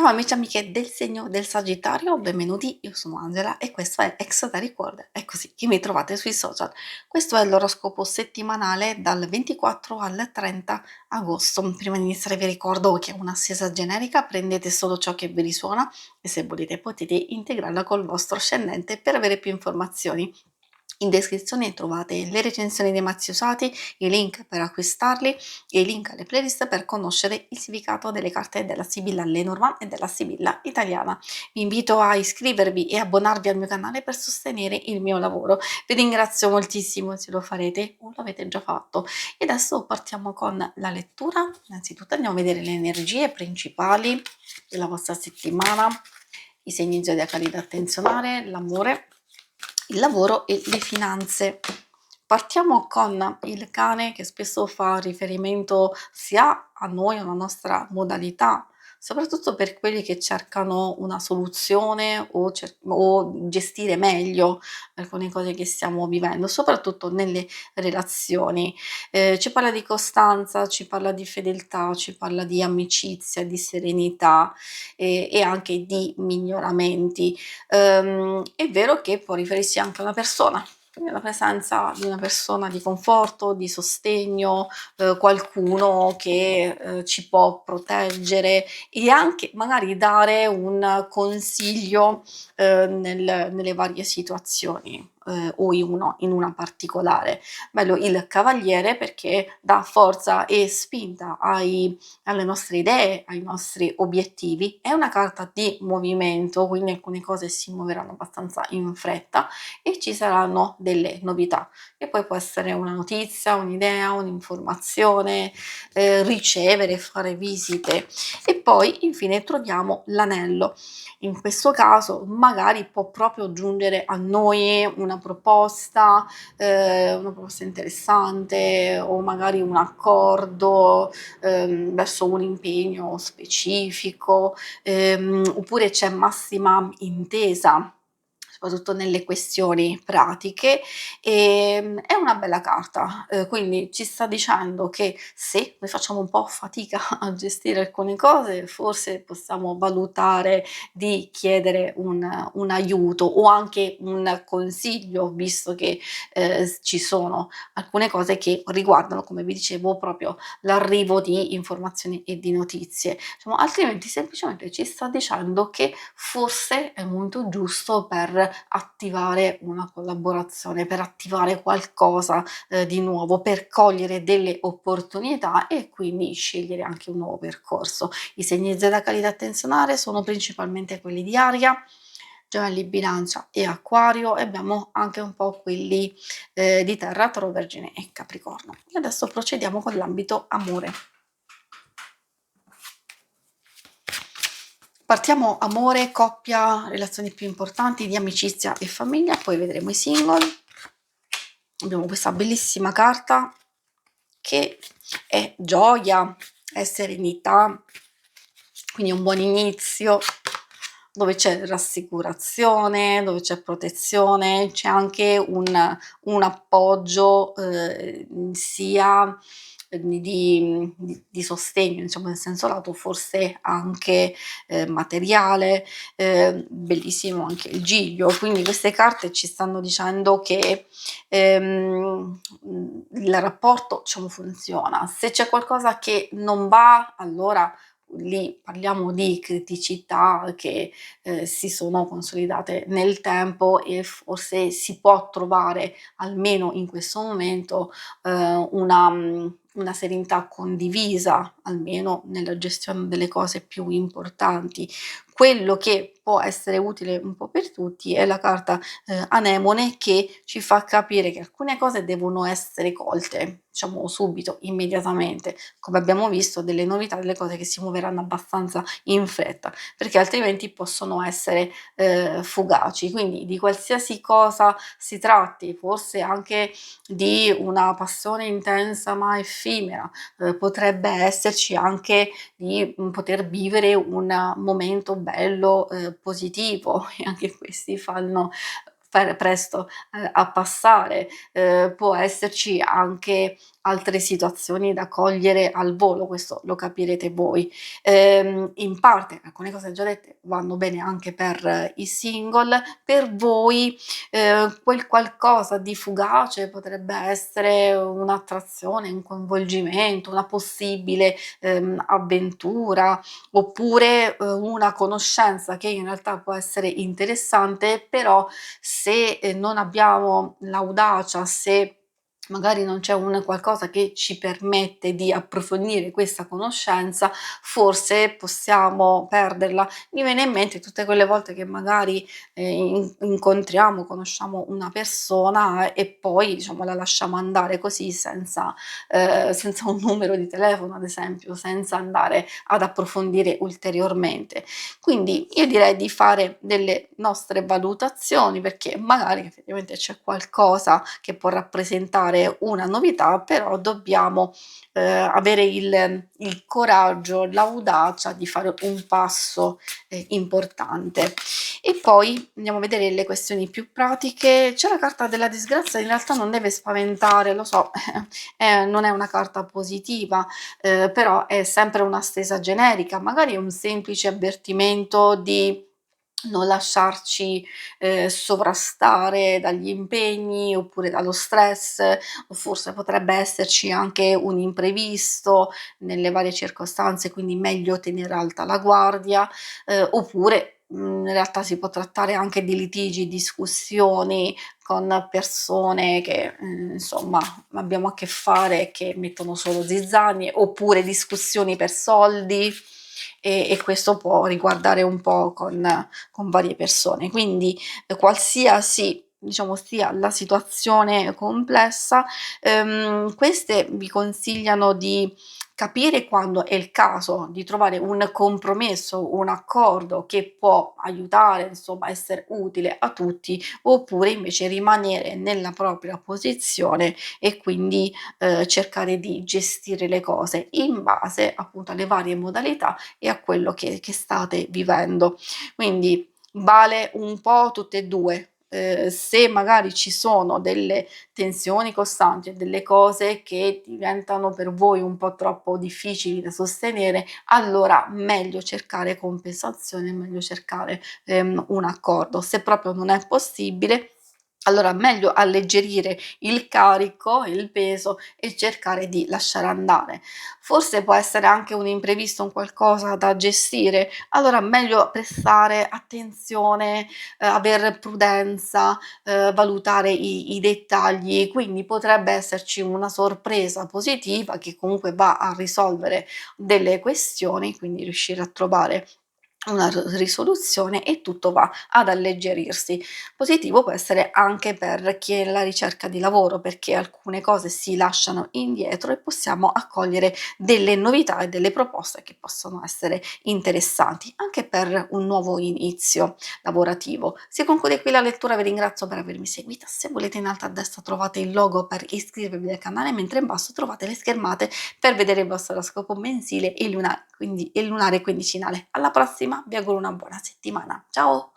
Ciao amici e amiche del segno del Sagittario, benvenuti, io sono Angela e questo è Exoda Record, è così che mi trovate sui social. Questo è l'oroscopo settimanale dal 24 al 30 agosto. Prima di iniziare vi ricordo che è una stesa generica, prendete solo ciò che vi risuona e se volete potete integrarla col vostro ascendente per avere più informazioni. In descrizione trovate le recensioni dei mazzi usati, i link per acquistarli e i link alle playlist per conoscere il significato delle carte della Sibilla Lenormand e della Sibilla italiana. Vi invito a iscrivervi e abbonarvi al mio canale per sostenere il mio lavoro. Vi ringrazio moltissimo se lo farete o l'avete già fatto. E adesso partiamo con la lettura. Innanzitutto andiamo a vedere le energie principali della vostra settimana, i segni zodiacali da attenzionare, l'amore, il lavoro e le finanze. Partiamo con il cane, che spesso fa riferimento sia a noi, alla nostra modalità, soprattutto per quelli che cercano una soluzione o gestire meglio alcune cose che stiamo vivendo, soprattutto nelle relazioni. Ci parla di costanza, ci parla di fedeltà, ci parla di amicizia, di serenità e anche di miglioramenti. È vero che può riferirsi anche a una persona, quindi alla presenza di una persona di conforto, di sostegno, qualcuno che ci può proteggere e anche magari dare un consiglio nelle varie situazioni. O in una particolare. Bello il cavaliere perché dà forza e spinta alle nostre idee, ai nostri obiettivi. È una carta di movimento, quindi alcune cose si muoveranno abbastanza in fretta e ci saranno delle novità, che poi può essere una notizia, un'idea, un'informazione, ricevere, fare visite. E poi infine troviamo l'anello. In questo caso magari può proprio giungere a noi una proposta interessante o magari un accordo verso un impegno specifico, oppure c'è massima intesa soprattutto nelle questioni pratiche. È una bella carta, quindi ci sta dicendo che se noi facciamo un po' fatica a gestire alcune cose, forse possiamo valutare di chiedere un aiuto o anche un consiglio, visto che ci sono alcune cose che riguardano, come vi dicevo, proprio l'arrivo di informazioni e di notizie. Diciamo, altrimenti semplicemente ci sta dicendo che forse è il momento giusto per attivare una collaborazione, per attivare qualcosa di nuovo, per cogliere delle opportunità e quindi scegliere anche un nuovo percorso. I segni zodiacali da attenzionare sono principalmente quelli di aria, Gemelli, Bilancia e Acquario, e abbiamo anche un po' quelli di Terra, Toro, Vergine e Capricorno. E adesso procediamo con l'ambito amore. Partiamo amore, coppia, relazioni più importanti di amicizia e famiglia, poi vedremo i single. Abbiamo questa bellissima carta che è gioia, è serenità, quindi un buon inizio, dove c'è rassicurazione, dove c'è protezione, c'è anche un appoggio sia di sostegno, diciamo in senso lato, forse anche materiale. Bellissimo anche il giglio, quindi queste carte ci stanno dicendo che il rapporto, diciamo, funziona. Se c'è qualcosa che non va, allora lì parliamo di criticità che si sono consolidate nel tempo e forse si può trovare, almeno in questo momento, una serenità condivisa, almeno nella gestione delle cose più importanti. Quello che può essere utile un po' per tutti è la carta anemone, che ci fa capire che alcune cose devono essere colte, diciamo subito, immediatamente, come abbiamo visto, delle novità, delle cose che si muoveranno abbastanza in fretta, perché altrimenti possono essere fugaci. Quindi di qualsiasi cosa si tratti, forse anche di una passione intensa ma effimera, potrebbe esserci anche di poter vivere un momento bello, positivo, e anche questi presto a passare, può esserci anche altre situazioni da cogliere al volo, questo lo capirete voi. In parte alcune cose già dette vanno bene anche per i single, per voi, quel qualcosa di fugace potrebbe essere un'attrazione, un coinvolgimento, una possibile, avventura, oppure, una conoscenza che in realtà può essere interessante, però se, non abbiamo l'audacia, se magari non c'è un qualcosa che ci permette di approfondire questa conoscenza, forse possiamo perderla. Mi viene in mente tutte quelle volte che magari, incontriamo, conosciamo una persona e poi diciamo la lasciamo andare così senza un numero di telefono ad esempio, senza andare ad approfondire ulteriormente. Quindi io direi di fare delle nostre valutazioni, perché magari effettivamente c'è qualcosa che può rappresentare una novità, però dobbiamo, avere il coraggio, l'audacia di fare un passo, importante. E poi andiamo a vedere le questioni più pratiche. C'è la carta della disgrazia, in realtà non deve spaventare, lo so, non è una carta positiva, però è sempre una stesa generica, magari è un semplice avvertimento di non lasciarci, sovrastare dagli impegni oppure dallo stress, o forse potrebbe esserci anche un imprevisto nelle varie circostanze, quindi meglio tenere alta la guardia, oppure, in realtà si può trattare anche di litigi, discussioni con persone che, insomma abbiamo a che fare, che mettono solo zizzanie, oppure discussioni per soldi, e questo può riguardare un po' con varie persone. Quindi, qualsiasi diciamo sia la situazione complessa, queste vi consigliano di capire quando è il caso di trovare un compromesso, un accordo che può aiutare, insomma, essere utile a tutti, oppure invece rimanere nella propria posizione e quindi, cercare di gestire le cose in base appunto alle varie modalità e a quello che state vivendo. Quindi vale un po' tutte e 2. Se magari ci sono delle tensioni costanti e delle cose che diventano per voi un po' troppo difficili da sostenere, allora meglio cercare compensazione, meglio cercare, un accordo. Se proprio non è possibile, allora meglio alleggerire il carico, il peso e cercare di lasciare andare. Forse può essere anche un imprevisto, un qualcosa da gestire, allora meglio prestare attenzione, aver prudenza, valutare i dettagli, quindi potrebbe esserci una sorpresa positiva che comunque va a risolvere delle questioni, quindi riuscire a trovare una risoluzione e tutto va ad alleggerirsi. Positivo può essere anche per chi è alla ricerca di lavoro, perché alcune cose si lasciano indietro e possiamo accogliere delle novità e delle proposte che possono essere interessanti anche per un nuovo inizio lavorativo. Si conclude qui la lettura, vi ringrazio per avermi seguita. Se volete, in alto a destra trovate il logo per iscrivervi al canale, mentre in basso trovate le schermate per vedere il vostro oroscopo mensile e lunare quindicinale. Alla prossima, vi auguro una buona settimana. Ciao!